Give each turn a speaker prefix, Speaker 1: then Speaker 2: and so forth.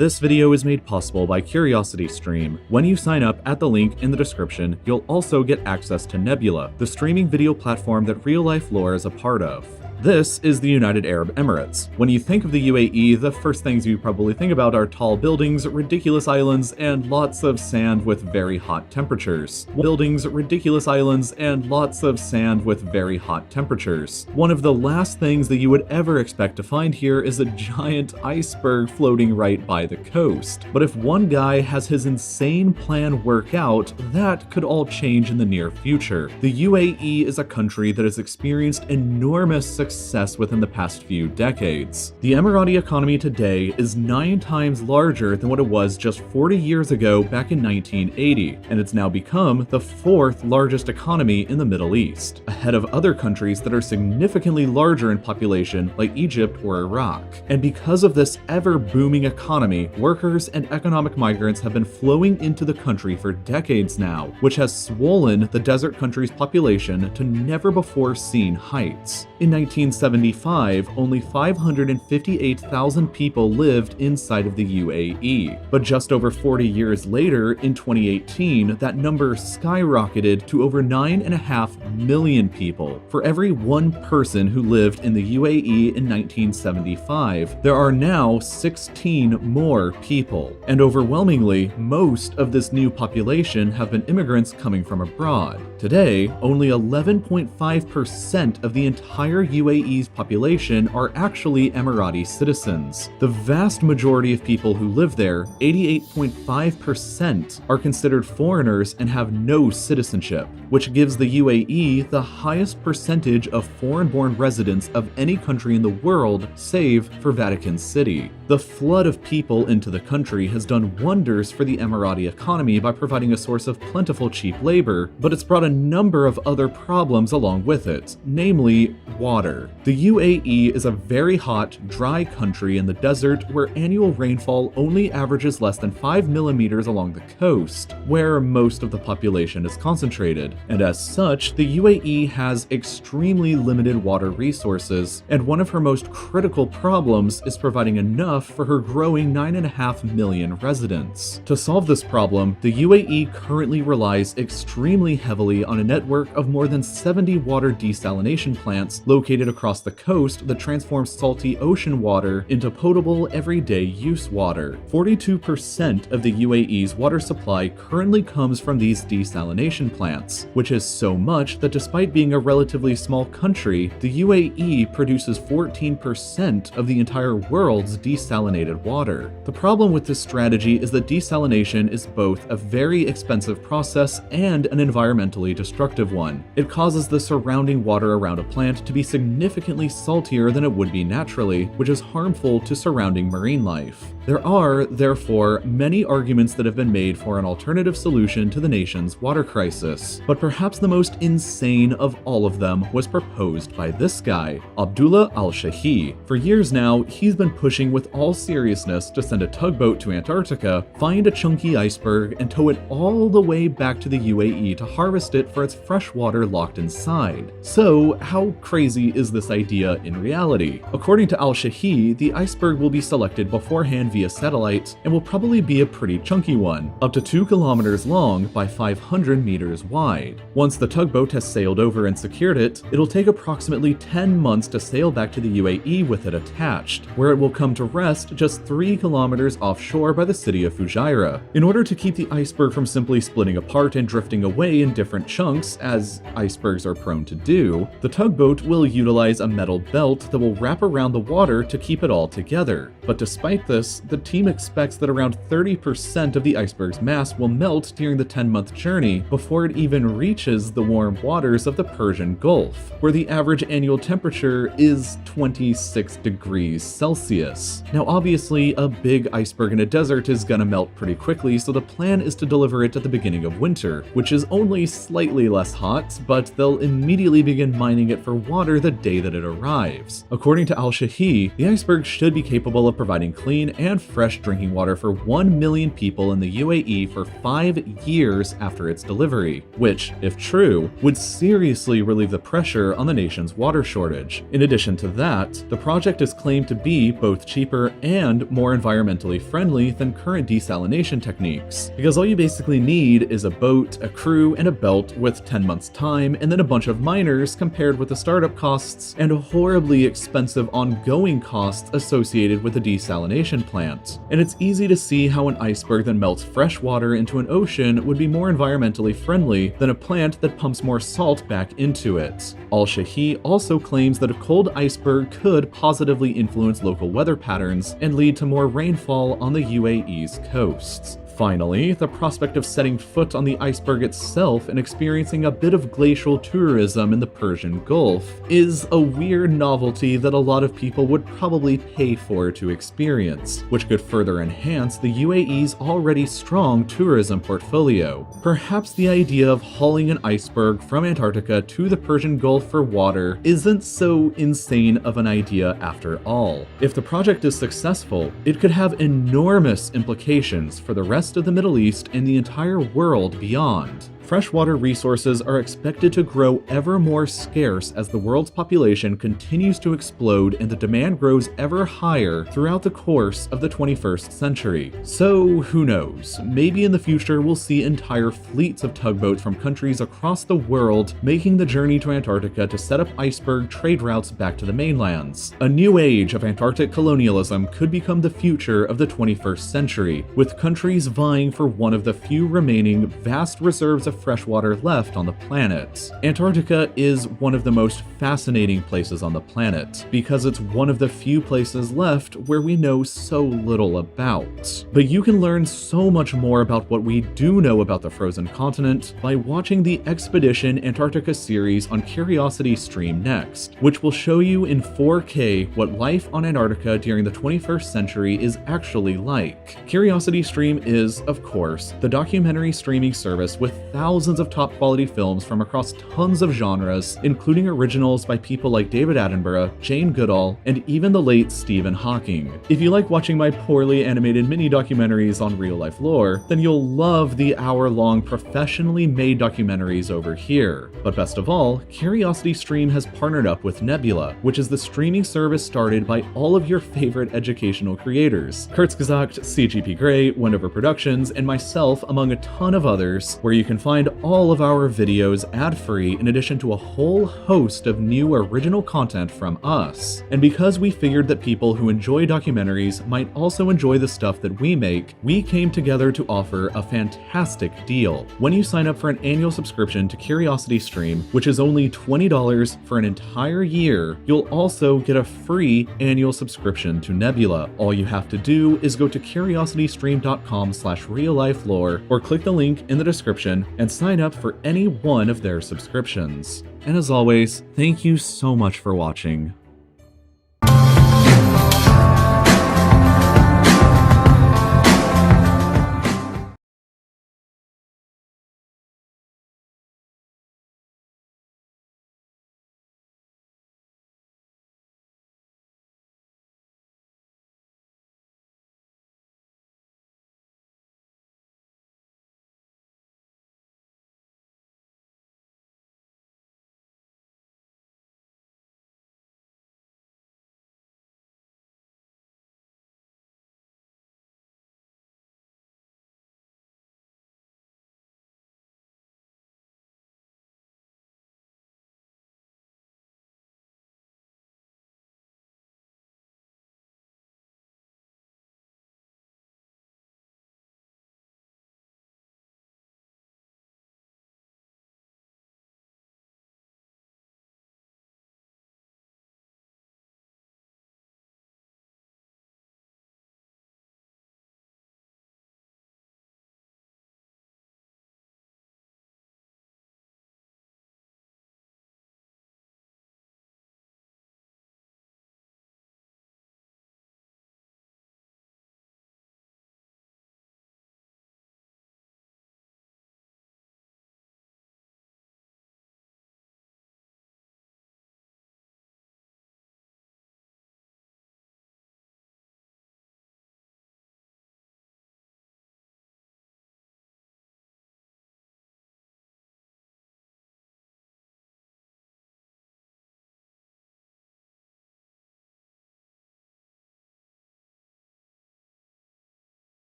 Speaker 1: This video is made possible by CuriosityStream. When you sign up at the link in the description, you'll also get access to Nebula, the streaming video platform that RealLifeLore is a part of. This is the United Arab Emirates. When you think of the UAE, the first things you probably think about are tall buildings, ridiculous islands, and lots of sand with very hot temperatures. Buildings, ridiculous islands, and lots of sand with very hot temperatures. One of the last things that you would ever expect to find here is a giant iceberg floating right by the coast. But if one guy has his insane plan work out, that could all change in the near future. The UAE is a country that has experienced enormous success within the past few decades. The Emirati economy today is 9 times larger than what it was just 40 years ago back in 1980, and it's now become the 4th largest economy in the Middle East, ahead of other countries that are significantly larger in population like Egypt or Iraq. And because of this ever-booming economy, workers and economic migrants have been flowing into the country for decades now, which has swollen the desert country's population to never-before-seen heights. In 1975, only 558,000 people lived inside of the UAE. But just over 40 years later, in 2018, that number skyrocketed to over 9.5 million people. For every one person who lived in the UAE in 1975, there are now 16 more people. And overwhelmingly, most of this new population have been immigrants coming from abroad. Today, only 11.5% of the entire UAE's population are actually Emirati citizens. The vast majority of people who live there, 88.5%, are considered foreigners and have no citizenship, which gives the UAE the highest percentage of foreign-born residents of any country in the world, save for Vatican City. The flood of people into the country has done wonders for the Emirati economy by providing a source of plentiful cheap labor, but it's brought a number of other problems along with it, namely water. The UAE is a very hot, dry country in the desert where annual rainfall only averages less than 5 millimeters along the coast, where most of the population is concentrated. And as such, the UAE has extremely limited water resources, and one of her most critical problems is providing enough for her growing 9.5 million residents. To solve this problem, the UAE currently relies extremely heavily on a network of more than 70 water desalination plants located across the coast that transforms salty ocean water into potable everyday use water. 42% of the UAE's water supply currently comes from these desalination plants, which is so much that despite being a relatively small country, the UAE produces 14% of the entire world's desalinated water. The problem with this strategy is that desalination is both a very expensive process and an environmentally destructive one. It causes the surrounding water around a plant to be significantly saltier than it would be naturally, which is harmful to surrounding marine life. There are, therefore, many arguments that have been made for an alternative solution to the nation's water crisis, but perhaps the most insane of all of them was proposed by this guy, Abdullah Al-Shahi. For years now, he's been pushing with all seriousness to send a tugboat to Antarctica, find a chunky iceberg, and tow it all the way back to the UAE to harvest it for its fresh water locked inside. So, how crazy is this idea in reality? According to Al-Shahi, the iceberg will be selected beforehand via satellite and will probably be a pretty chunky one, up to 2 kilometers long by 500 meters wide. Once the tugboat has sailed over and secured it, it'll take approximately 10 months to sail back to the UAE with it attached, where it will come to rest just 3 kilometers offshore by the city of Fujairah. In order to keep the iceberg from simply splitting apart and drifting away in different chunks, as icebergs are prone to do, the tugboat will utilize a metal belt that will wrap around the water to keep it all together. But despite this, the team expects that around 30% of the iceberg's mass will melt during the 10-month journey before it even reaches the warm waters of the Persian Gulf, where the average annual temperature is 26 degrees Celsius. Now obviously, a big iceberg in a desert is gonna melt pretty quickly, so the plan is to deliver it at the beginning of winter, which is only slightly less hot, but they'll immediately begin mining it for water the day that it arrives. According to Al-Shahi, the iceberg should be capable of providing clean and fresh drinking water for 1 million people in the UAE for 5 years after its delivery, which, if true, would seriously relieve the pressure on the nation's water shortage. In addition to that, the project is claimed to be both cheaper and more environmentally friendly than current desalination techniques, because all you basically need is a boat, a crew, and a belt with 10 months time, and then a bunch of miners compared with the startup costs and horribly expensive ongoing costs associated with the desalination plant. And it's easy to see how an iceberg that melts fresh water into an ocean would be more environmentally friendly than a plant that pumps more salt back into it. Al-Shahi also claims that a cold iceberg could positively influence local weather patterns and lead to more rainfall on the UAE's coasts. Finally, the prospect of setting foot on the iceberg itself and experiencing a bit of glacial tourism in the Persian Gulf is a weird novelty that a lot of people would probably pay for to experience, which could further enhance the UAE's already strong tourism portfolio. Perhaps the idea of hauling an iceberg from Antarctica to the Persian Gulf for water isn't so insane of an idea after all. If the project is successful, it could have enormous implications for the rest of the Middle East and the entire world beyond. Freshwater resources are expected to grow ever more scarce as the world's population continues to explode and the demand grows ever higher throughout the course of the 21st century. So who knows, maybe in the future we'll see entire fleets of tugboats from countries across the world making the journey to Antarctica to set up iceberg trade routes back to the mainlands. A new age of Antarctic colonialism could become the future of the 21st century, with countries vying for one of the few remaining vast reserves of freshwater left on the planet. Antarctica is one of the most fascinating places on the planet, because it's one of the few places left where we know so little about. But you can learn so much more about what we do know about the frozen continent by watching the Expedition Antarctica series on Curiosity Stream next, which will show you in 4K what life on Antarctica during the 21st century is actually like. Curiosity Stream is, of course, the documentary streaming service with thousands of top quality films from across tons of genres, including originals by people like David Attenborough, Jane Goodall, and even the late Stephen Hawking. If you like watching my poorly animated mini documentaries on RealLifeLore, then you'll love the hour-long professionally made documentaries over here. But best of all, Curiosity Stream has partnered up with Nebula, which is the streaming service started by all of your favorite educational creators, Kurzgesagt, CGP Grey, Wendover Productions, and myself, among a ton of others, where you can find all of our videos ad-free in addition to a whole host of new original content from us. And because we figured that people who enjoy documentaries might also enjoy the stuff that we make, we came together to offer a fantastic deal. When you sign up for an annual subscription to Curiosity Stream, which is only $20 for an entire year, you'll also get a free annual subscription to Nebula. All you have to do is go to curiositystream.com/reallifelore or click the link in the description and sign up for any one of their subscriptions. And as always, thank you so much for watching.